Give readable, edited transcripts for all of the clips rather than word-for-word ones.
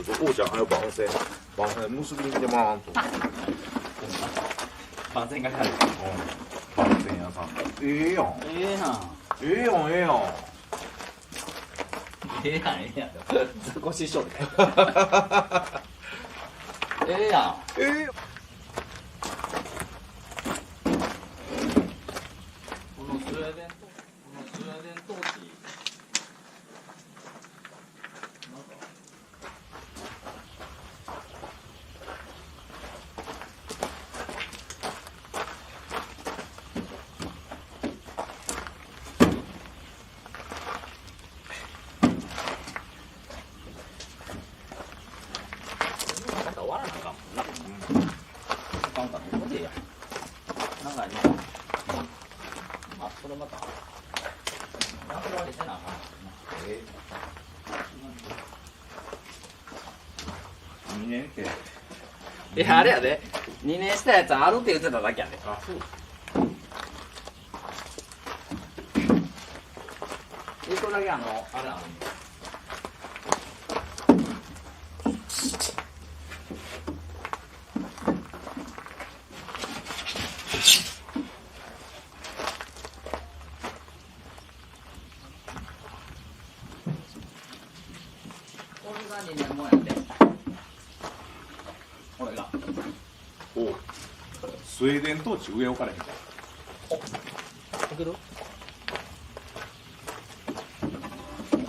ちょっと王ちゃん早く番線結びに来てもらわんと。番線がかかる。番線屋さん。ええやん。ええやん。ええやん、ええやん。ええやん、ええやん。ザコシショウみたいな。ええやん。ええやん。このスウェーデントーチ。なんか終わらなあかんもんな。あかんかった。これでええやん。長いの。まあ、それまた。なくなりせなあかんもんな。2年って。いや、あれやで。2年したやつあるって言ってただけやで。あ、そう。一個だけあれあるんこれが2年もやってこれがおスウェーデントーチ上置かれへんか。いける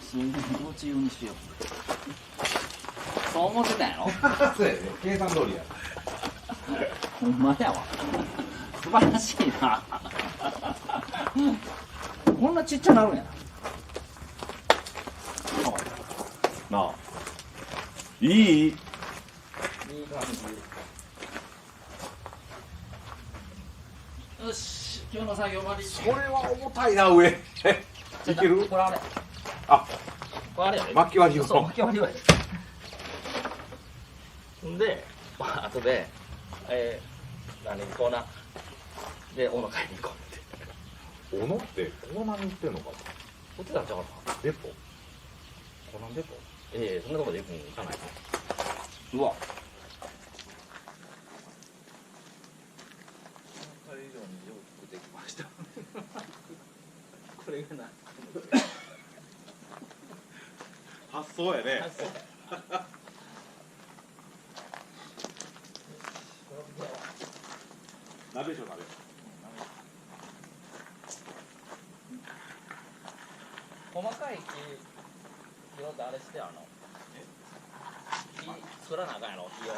スウェーデントーチ用にしようそう思ってたんやろそうやね。計算通りや。ほんまやわ素晴らしいなこんなちっちゃなるんやななあ。いい。いい感じよし今日の作業終わりそれは重たいな、上。いける。これあれあ、これあれやで巻き割りを。そう巻き割りはやでんであとでコーナーで斧買いに行こうって斧ってコーナーに行ってんのか。売ってたんちゃうかったデポ。コーナーデポ。そんなとこで行かないのうわ以上によくできましたこれがな発想やね。鍋でしょ、鍋。細かい木拾ってあれして木作らなあかんやろ木を